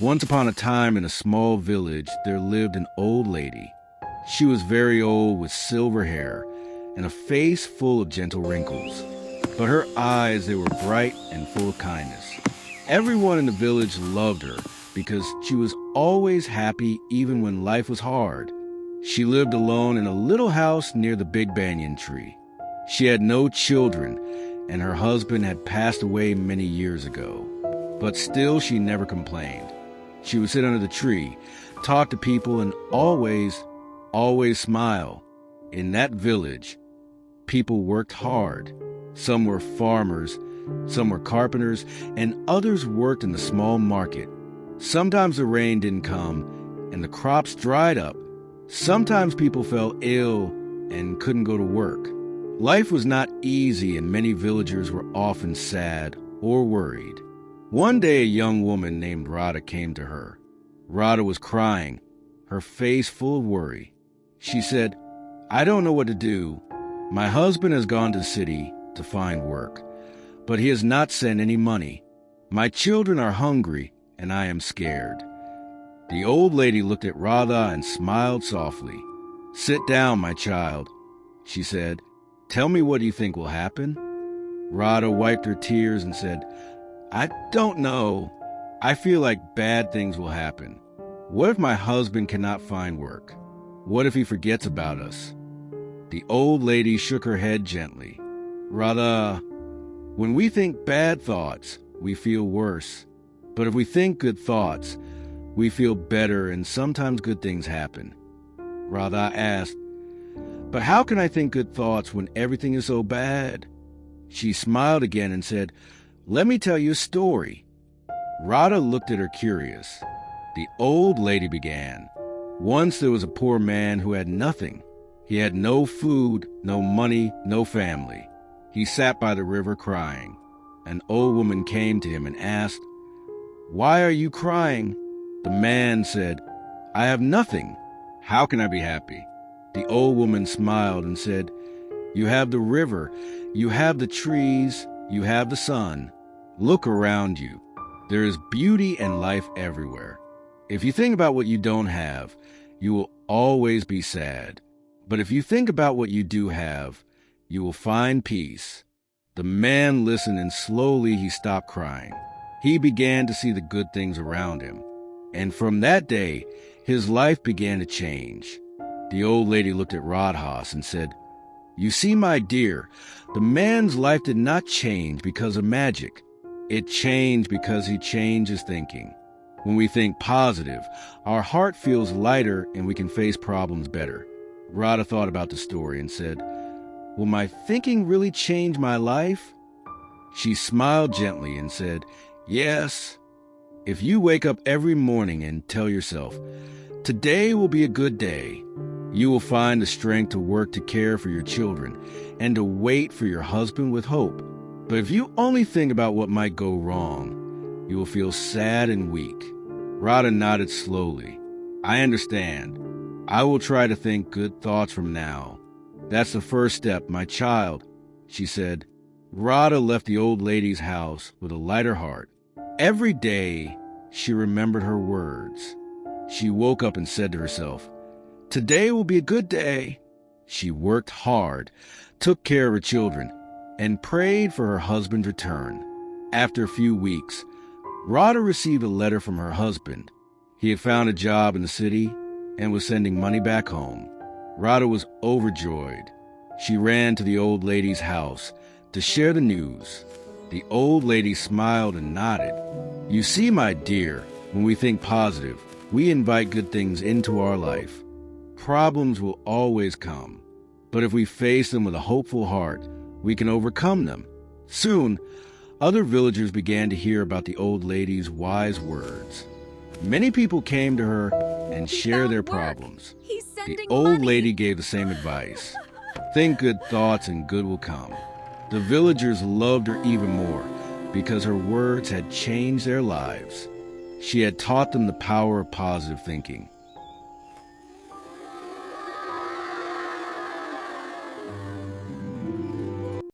Once upon a time in a small village, there lived an old lady. She was very old with silver hair and a face full of gentle wrinkles. But her eyes, they were bright and full of kindness. Everyone in the village loved her because she was always happy even when life was hard. She lived alone in a little house near the big banyan tree. She had no children, and her husband had passed away many years ago. But still, she never complained. She would sit under the tree, talk to people, and always smile. In that village, people worked hard. Some were farmers, some were carpenters, and others worked in the small market. Sometimes the rain didn't come, and the crops dried up. Sometimes people fell ill and couldn't go to work. Life was not easy, and many villagers were often sad or worried. One day, a young woman named Radha came to her. Radha was crying, her face full of worry. She said, "I don't know what to do. My husband has gone to the city to find work, but he has not sent any money. My children are hungry, and I am scared." The old lady looked at Radha and smiled softly. "Sit down, my child," she said. "Tell me, what do you think will happen?" Radha wiped her tears and said, "I don't know. I feel like bad things will happen. What if my husband cannot find work? What if he forgets about us?" The old lady shook her head gently. "Radha, when we think bad thoughts, we feel worse. But if we think good thoughts, we feel better, and sometimes good things happen." Radha asked, "But how can I think good thoughts when everything is so bad?" She smiled again and said, "Let me tell you a story." Radha looked at her curious. The old lady began. Once there was a poor man who had nothing. He had no food, no money, no family. He sat by the river crying. An old woman came to him and asked, "Why are you crying?" The man said, "I have nothing. How can I be happy?" The old woman smiled and said, "You have the river, you have the trees, you have the sun. Look around you. There is beauty and life everywhere. If you think about what you don't have, you will always be sad. But if you think about what you do have, you will find peace." The man listened, and slowly he stopped crying. He began to see the good things around him. And from that day, his life began to change. The old lady looked at Radha and said, "You see, my dear, the man's life did not change because of magic. It changed because he changed his thinking. When we think positive, our heart feels lighter and we can face problems better." Radha thought about the story and said, "Will my thinking really change my life?" She smiled gently and said, "Yes. If you wake up every morning and tell yourself, 'Today will be a good day,' you will find the strength to work to care for your children and to wait for your husband with hope. But if you only think about what might go wrong, you will feel sad and weak." Radha nodded slowly. "I understand. I will try to think good thoughts from now. That's the first step, my child," she said. Radha left the old lady's house with a lighter heart. Every day, she remembered her words. She woke up and said to herself, "Today will be a good day." She worked hard, took care of her children, and prayed for her husband's return. After a few weeks, Radha received a letter from her husband. He had found a job in the city and was sending money back home. Radha was overjoyed. She ran to the old lady's house to share the news. The old lady smiled and nodded. "You see, my dear, when we think positive, we invite good things into our life. Problems will always come, but if we face them with a hopeful heart, we can overcome them." Soon, other villagers began to hear about the old lady's wise words. Many people came to her and shared their problems. The old lady gave the same advice. Think good thoughts and good will come. The villagers loved her even more because her words had changed their lives. She had taught them the power of positive thinking.